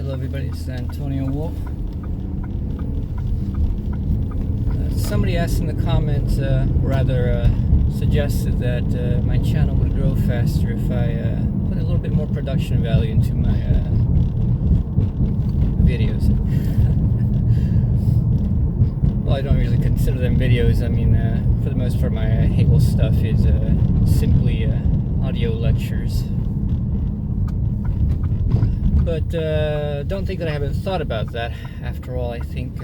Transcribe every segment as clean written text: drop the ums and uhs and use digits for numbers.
Hello everybody, it's Antonio Wolf. Somebody asked in the comments, suggested that my channel would grow faster if I put a little bit more production value into my videos. Well, I don't really consider them videos. I mean, for the most part, my Hegel stuff is simply audio lectures. But don't think that I haven't thought about that. After all, I think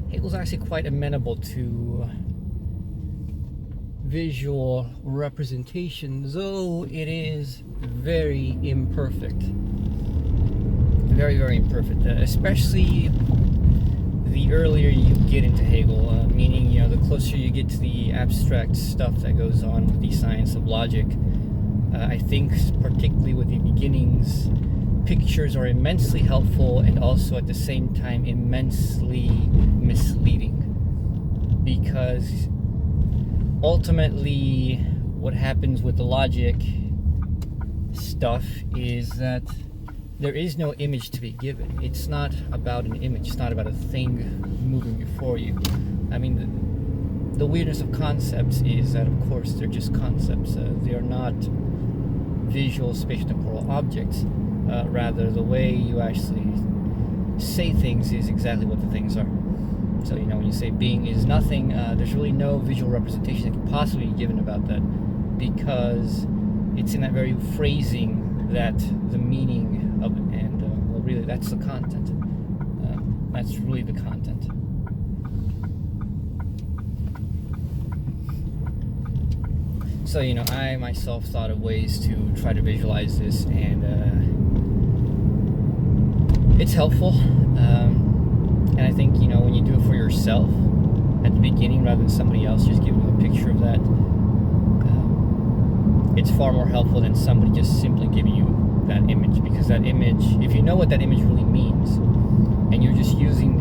Hegel's actually quite amenable to visual representation, though it is very imperfect. Very, very imperfect, especially the earlier you get into Hegel, meaning, the closer you get to the abstract stuff that goes on with the science of logic. I think particularly with the beginnings, pictures are immensely helpful and also at the same time immensely misleading, because ultimately what happens with the logic stuff is that there is no image to be given. It's not about an image, it's not about a thing moving before you. I mean, the weirdness of concepts is that, of course, they're just concepts. They are not visual spatiotemporal objects. Rather, the way you actually say things is exactly what the things are. So, when you say being is nothing, there's really no visual representation that can possibly be given about that, because it's in that very phrasing that the meaning of it, and well, really, that's the content. That's really the content. So, I myself thought of ways to try to visualize this, and it's helpful. And I think, when you do it for yourself at the beginning rather than somebody else just giving you a picture of that, it's far more helpful than somebody just simply giving you that image, because that image, if you know what that image really means, and you're just using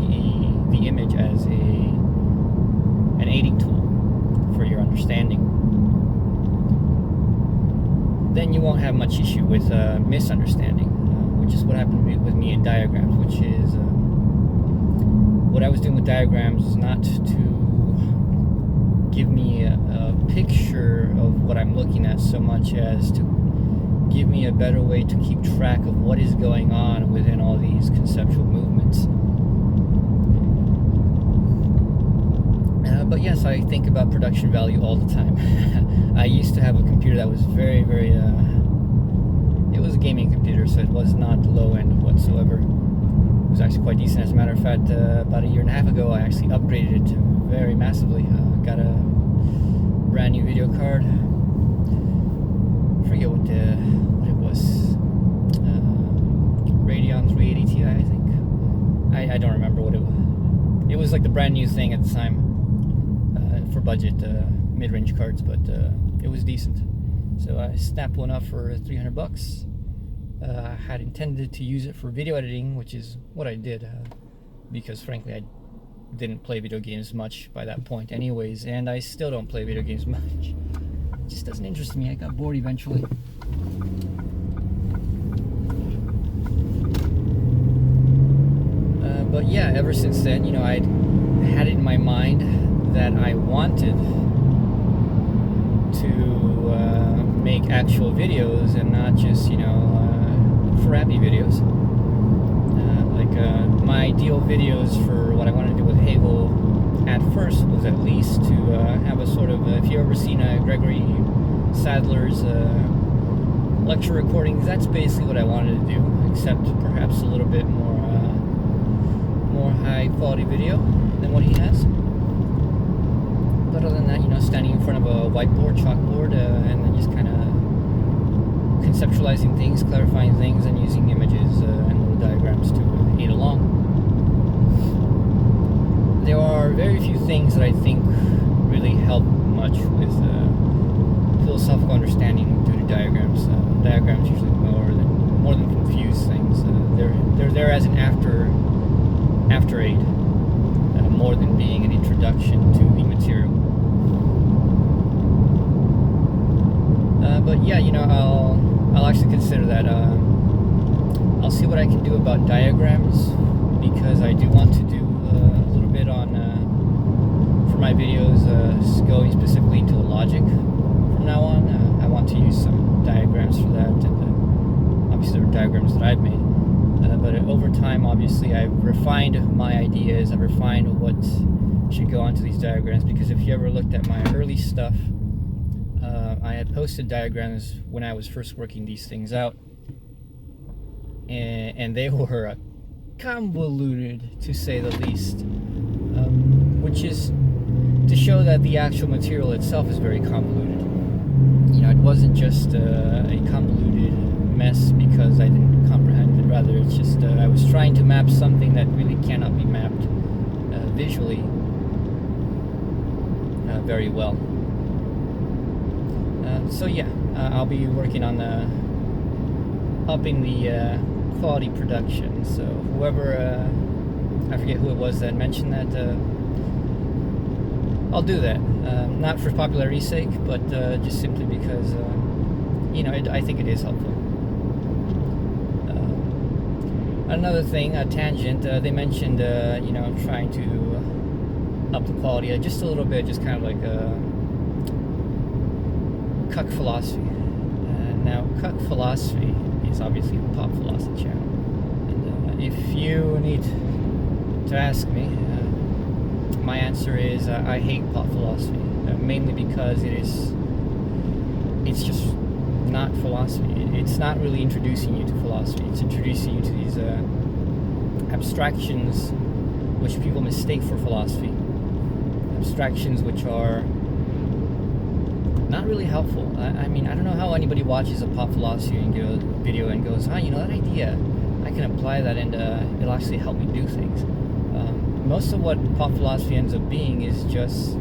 the image as an aiding tool for your understanding, then you won't have much issue with misunderstanding, which is what happened with me in diagrams, which is what I was doing with diagrams was not to give me a picture of what I'm looking at so much as to give me a better way to keep track of what is going on within all these conceptual movements. But yes, I think about production value all the time. I used to have a computer that was very, very, it was a gaming computer, so it was not low end whatsoever. It was actually quite decent. As a matter of fact, about a year and a half ago, I actually upgraded it very massively. Got a brand new video card. I forget what it was. Radeon 380 Ti, I think. I don't remember what it was. It was like the brand new thing at the time. For budget mid-range cards, but it was decent. So I snapped one up for $300. I had intended to use it for video editing, which is what I did, because frankly I didn't play video games much by that point anyways, and I still don't play video games much. It just doesn't interest me. I got bored eventually. But yeah, ever since then, I'd had it in my mind that I wanted to make actual videos and not just, frappy videos. My ideal videos for what I wanted to do with Hegel at first was at least to have a sort of, if you've ever seen Gregory Sadler's lecture recordings, that's basically what I wanted to do, except perhaps a little bit more high quality video than what he has. But other than that, standing in front of a whiteboard, chalkboard, and then just kind of conceptualizing things, clarifying things, and using images and little diagrams to aid along. There are very few things that I think really help much with philosophical understanding due to diagrams. Diagrams usually more than confuse things. They're there as an after aid, more than being an introduction to the material. But yeah, I'll actually consider that. I'll see what I can do about diagrams, because I do want to do a little bit on, for my videos, going specifically into the logic from now on. I want to use some diagrams for that, and obviously there are diagrams that I've made. But over time, obviously, I've refined my ideas, I've refined what should go onto these diagrams, because if you ever looked at my early stuff, I had posted diagrams when I was first working these things out, and they were convoluted, to say the least, which is to show that the actual material itself is very convoluted. You know, it wasn't just a convoluted mess because I didn't comprehend it. Rather, it's just I was trying to map something that really cannot be mapped visually very well. So yeah, I'll be working on upping the quality production. So whoever, I forget who it was that mentioned that, I'll do that. Not for popularity's sake, but just simply because, you know, I think it is helpful. Another thing, a tangent, they mentioned, you know, trying to up the quality just a little bit, just kind of like cuck philosophy. Now, cuck philosophy is obviously a pop philosophy channel, and if you need to ask me, my answer is I hate pop philosophy, mainly because it's just not philosophy. It's not really introducing you to philosophy. It's introducing you to these abstractions which people mistake for philosophy, abstractions which are not really helpful. I mean, I don't know how anybody watches a pop philosophy video and goes, you know, that idea, I can apply that and it'll actually help me do things. Most of what pop philosophy ends up being is just,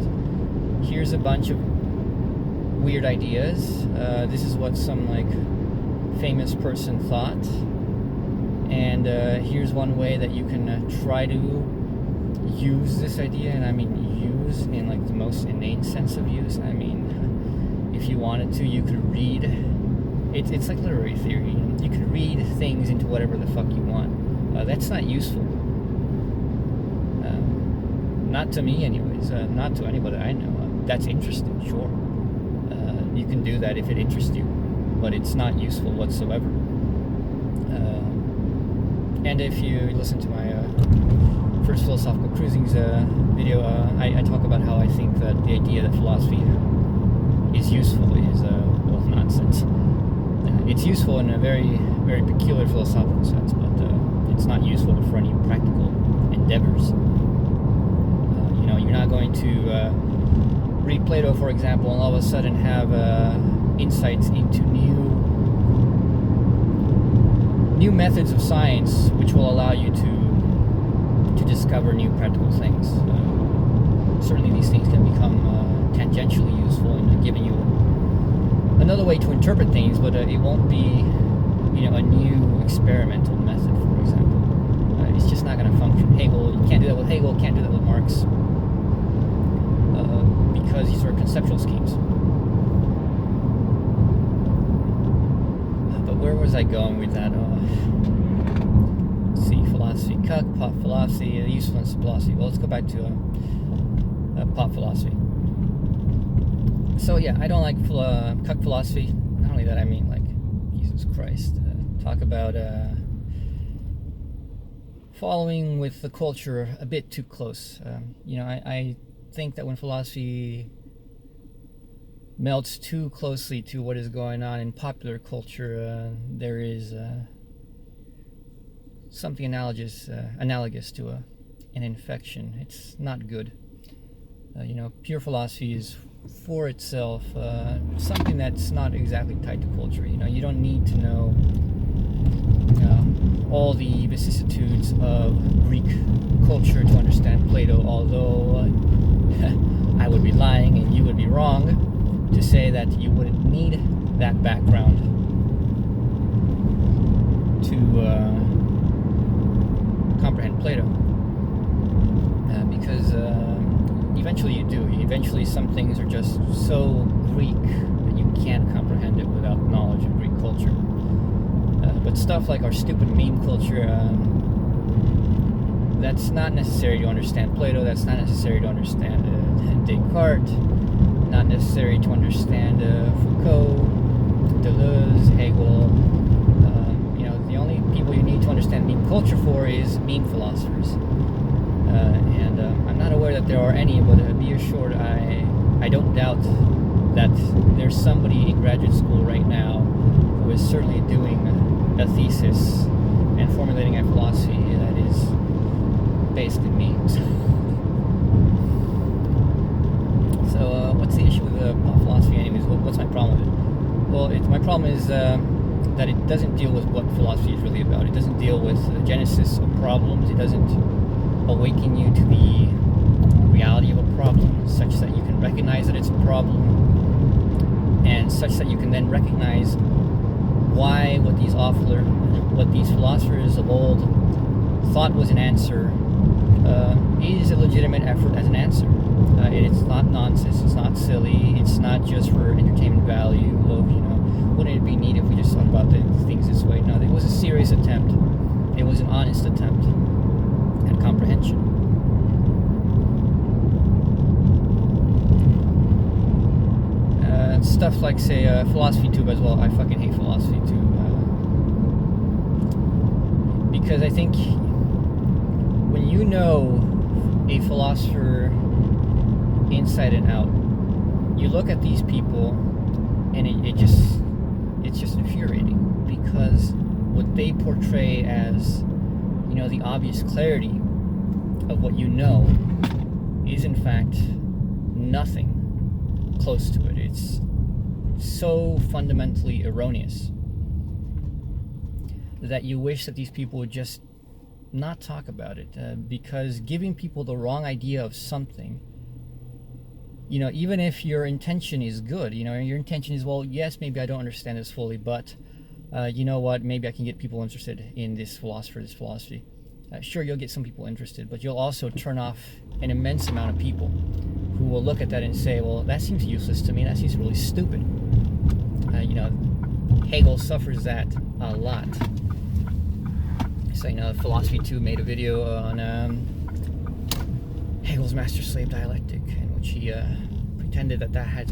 here's a bunch of weird ideas. This is what some like famous person thought, and here's one way that you can try to use this idea, and I mean use in like the most inane sense of use. I mean, if you wanted to, you could read. It's like literary theory. You could read things into whatever the fuck you want. That's not useful. Not to me, anyways. Not to anybody I know. That's interesting, sure. You can do that if it interests you, but it's not useful whatsoever. And if you listen to my first philosophical cruisings video, I talk about how I think that the idea that philosophy is useful is well, nonsense. It's useful in a very, very peculiar philosophical sense, but it's not useful for any practical endeavors. You know, you're not going to read Plato, for example, and all of a sudden have insights into new methods of science which will allow you to discover new practical things. Certainly these things can become tangentially useful in giving you another way to interpret things, but it won't be, you know, a new experimental method, for example. It's just not going to function. Hegel, you can't do that with Hegel, can't do that with Marx, because these are conceptual schemes. But where was I going with that? Let's see, philosophy, cuck, pop philosophy, the usefulness of philosophy. Well, let's go back to pop philosophy. So yeah, I don't like cuck philosophy. Not only that, I mean, like, Jesus Christ, talk about following with the culture a bit too close. You know, I think that when philosophy melts too closely to what is going on in popular culture, there is something analogous to an infection. It's not good. You know, pure philosophy is for itself something that's not exactly tied to culture. You know, you don't need to know all the vicissitudes of Greek culture to understand Plato, although I would be lying and you would be wrong to say that you wouldn't need that background to comprehend Plato, because eventually you do. Eventually some things are just so Greek that you can't comprehend it without knowledge of Greek culture. But But stuff like our stupid meme culture, that's not necessary to understand Plato, that's not necessary to understand Descartes, not necessary to understand Foucault, Deleuze, Hegel. The only people you need to understand meme culture for is meme philosophers. And I'm not aware that there are any, but be assured I don't doubt that there's somebody in graduate school right now who is certainly doing a thesis and formulating a philosophy that is basically memes. So what's the issue with pop philosophy anyways? What's my problem with it? Well, my problem is that it doesn't deal with what philosophy is really about. It doesn't deal with the genesis of problems. It doesn't awaken you to the reality of a problem such that you can recognize that it's a problem, and such that you can then recognize why what these philosophers of old thought was an answer is a legitimate effort as an answer. It's not nonsense, it's not silly, it's not just for entertainment value of, wouldn't it be neat if we just thought about the things this way? No, it was a serious attempt. It was an honest attempt at comprehension. Stuff like, say, philosophy tube as well. I fucking hate philosophy tube. Because I think when you know a philosopher inside and out, you look at these people and it's just infuriating, because what they portray as, the obvious clarity of what you know is in fact nothing close to it. It's so fundamentally erroneous that you wish that these people would just not talk about it, because giving people the wrong idea of something, even if your intention is good, your intention is, well, yes, maybe I don't understand this fully, but you know what, maybe I can get people interested in this philosophy. Sure, you'll get some people interested, but you'll also turn off an immense amount of people who will look at that and say, well, that seems useless to me, that seems really stupid. Hegel suffers that a lot. So, Philosophy 2 made a video on Hegel's master-slave dialectic, in which he pretended that had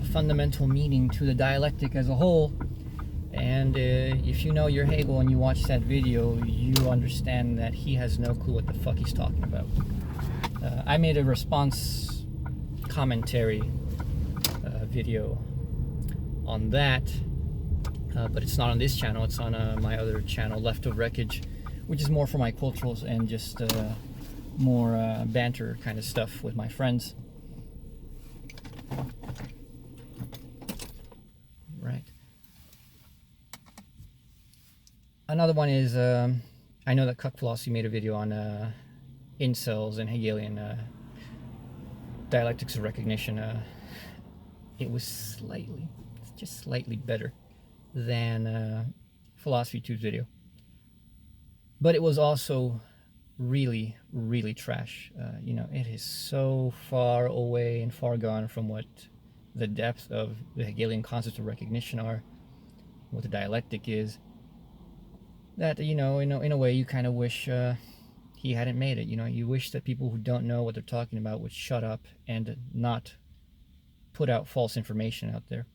a fundamental meaning to the dialectic as a whole. And if you know your Hegel and you watch that video, you understand that he has no clue what the fuck he's talking about. I made a response commentary video on that, but it's not on this channel, it's on my other channel, Left of Wreckage, which is more for my culturals and just more banter kind of stuff with my friends. Right. Another one is, I know that Cuck Philosophy made a video on incels and Hegelian dialectics of recognition. It was just slightly better than Philosophy 2's video. But it was also really, really trash. It is so far away and far gone from what the depth of the Hegelian concepts of recognition are, what the dialectic is, that, in a way you kind of wish he hadn't made it. You wish that people who don't know what they're talking about would shut up and not put out false information out there.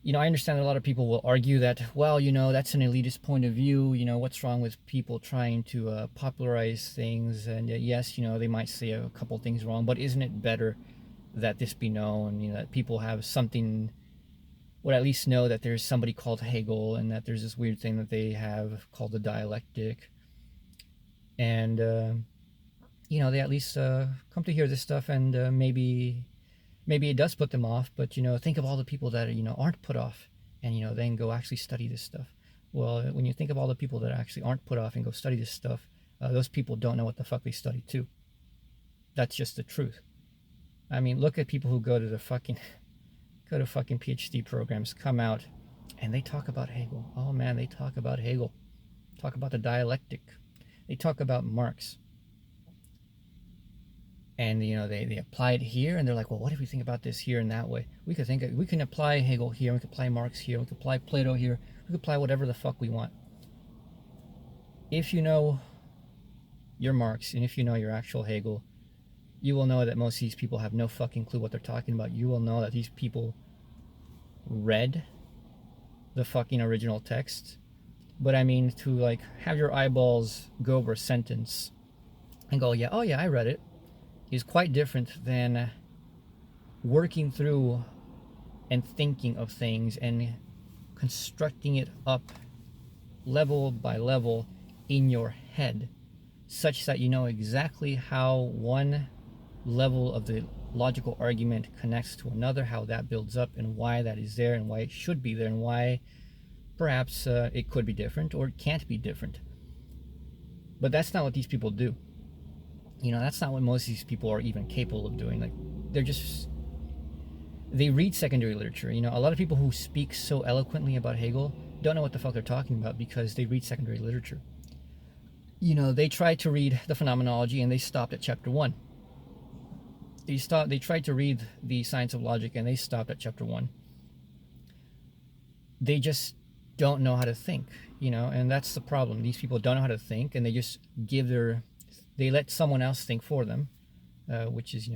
I understand that a lot of people will argue that, well, that's an elitist point of view. What's wrong with people trying to popularize things? And yes, they might say a couple things wrong, but isn't it better that this be known? That people have something, would at least know that there's somebody called Hegel, and that there's this weird thing that they have called the dialectic. And, they at least come to hear this stuff, and maybe it does put them off, but, think of all the people that, aren't put off, and, then go actually study this stuff. Well, when you think of all the people that actually aren't put off and go study this stuff, those people don't know what the fuck they study too. That's just the truth. I mean, look at people who go to fucking PhD programs, come out, and they talk about Hegel. Oh man, they talk about Hegel. Talk about the dialectic. They talk about Marx. and they apply it here, and they're like, well, what if we think about this here and that way? We can apply Hegel here, we can apply Marx here, we can apply Plato here, we can apply whatever the fuck we want. If you know your Marx and if you know your actual Hegel, you will know that most of these people have no fucking clue what they're talking about. You will know that these people read the fucking original text. But I mean, to like have your eyeballs go over a sentence and go, yeah, oh yeah, I read it, is quite different than working through and thinking of things and constructing it up level by level in your head, such that you know exactly how one level of the logical argument connects to another, how that builds up, and why that is there, and why it should be there, and why perhaps it could be different or it can't be different. But that's not what these people do. That's not what most of these people are even capable of doing. Like, they read secondary literature. A lot of people who speak so eloquently about Hegel don't know what the fuck they're talking about because they read secondary literature. They tried to read the Phenomenology and they stopped at chapter 1. They tried to read the Science of Logic and they stopped at chapter 1. They just don't know how to think, and that's the problem. These people don't know how to think, and they just they let someone else think for them, which is,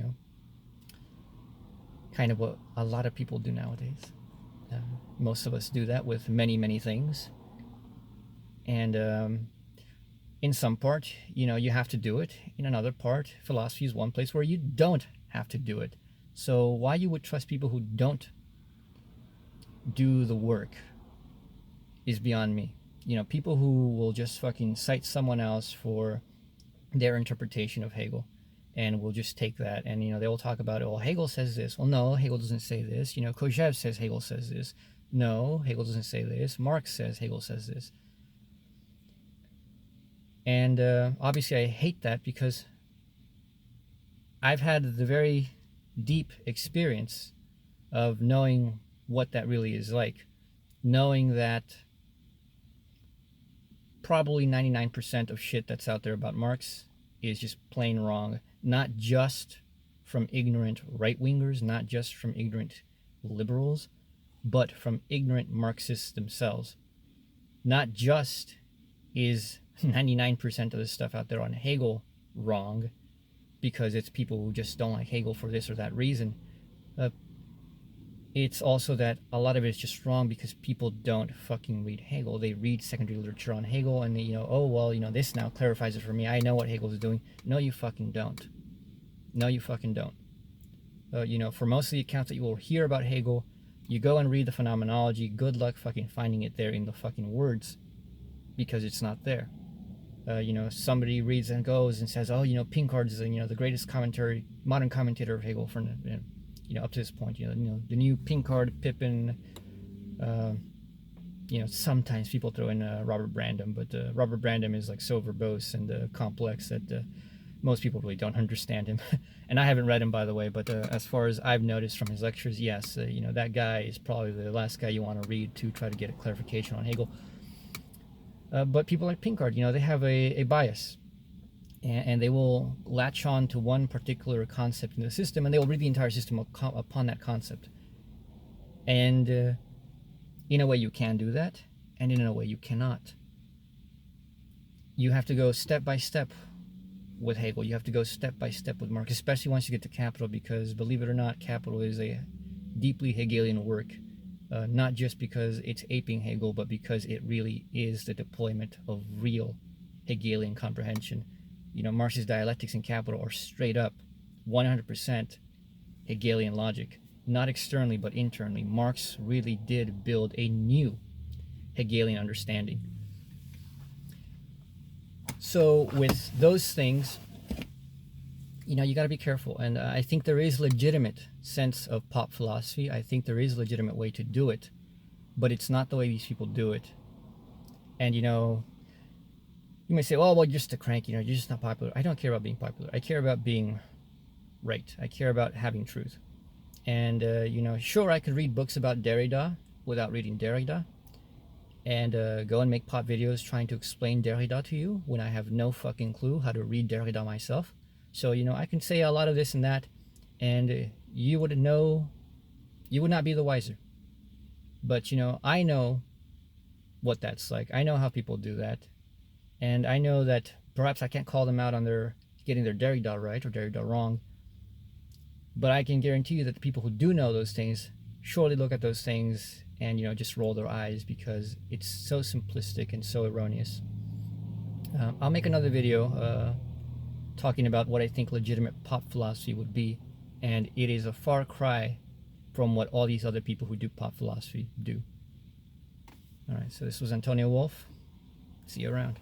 kind of what a lot of people do nowadays. Most of us do that with many, many things. And in some part, you have to do it. In another part, philosophy is one place where you don't have to do it. So why you would trust people who don't do the work is beyond me. People who will just fucking cite someone else for their interpretation of Hegel and will just take that, and they will talk about, oh, Hegel says this. Well, no, Hegel doesn't say this. Kojève says Hegel says this. No, Hegel doesn't say this. Marx says Hegel says this. And obviously I hate that because I've had the very deep experience of knowing what that really is like. Knowing that probably 99% of shit that's out there about Marx is just plain wrong. Not just from ignorant right-wingers, not just from ignorant liberals, but from ignorant Marxists themselves. Not just is 99% of the stuff out there on Hegel wrong because it's people who just don't like Hegel for this or that reason. It's also that a lot of it is just wrong because people don't fucking read Hegel. They read secondary literature on Hegel and they, oh, well, this now clarifies it for me. I know what Hegel is doing. No, you fucking don't. No, you fucking don't. For most of the accounts that you will hear about Hegel, you go and read the Phenomenology. Good luck fucking finding it there in the fucking words because it's not there. Somebody reads and goes and says, oh, Pinkard is the greatest modern commentator of Hegel for up to this point. The new Pinkard, Pippin. Sometimes people throw in Robert Brandom, but Robert Brandom is like so verbose and complex that most people really don't understand him. And I haven't read him, by the way, but as far as I've noticed from his lectures, yes, that guy is probably the last guy you want to read to try to get a clarification on Hegel. But people like Pinkard, they have a bias. And they will latch on to one particular concept in the system, and they will read the entire system upon that concept. And in a way you can do that, and in a way you cannot. You have to go step by step with Hegel. You have to go step by step with Marx, especially once you get to Capital, because believe it or not, Capital is a deeply Hegelian work. Not just because it's aping Hegel, but because it really is the deployment of real Hegelian comprehension. Marx's dialectics in Capital are straight up 100% Hegelian logic. Not externally, but internally. Marx really did build a new Hegelian understanding. So with those things, you got to be careful. And I think there is legitimate sense of pop philosophy. I think there is a legitimate way to do it. But it's not the way these people do it. And, you may say, oh, well, you're just a crank, you're just not popular. I don't care about being popular. I care about being right. I care about having truth. And, sure, I could read books about Derrida without reading Derrida. And go and make pop videos trying to explain Derrida to you when I have no fucking clue how to read Derrida myself. So, you know, I can say a lot of this and that, and you would not be the wiser. But, you know, I know what that's like. I know how people do that. And I know that perhaps I can't call them out on their getting their Derrida right or Derrida wrong. But I can guarantee you that the people who do know those things surely look at those things and, you know, just roll their eyes because it's so simplistic and so erroneous. I'll make another video talking about what I think legitimate pop philosophy would be, and it is a far cry from what all these other people who do pop philosophy do. Alright, so this was Antonio Wolf. See you around.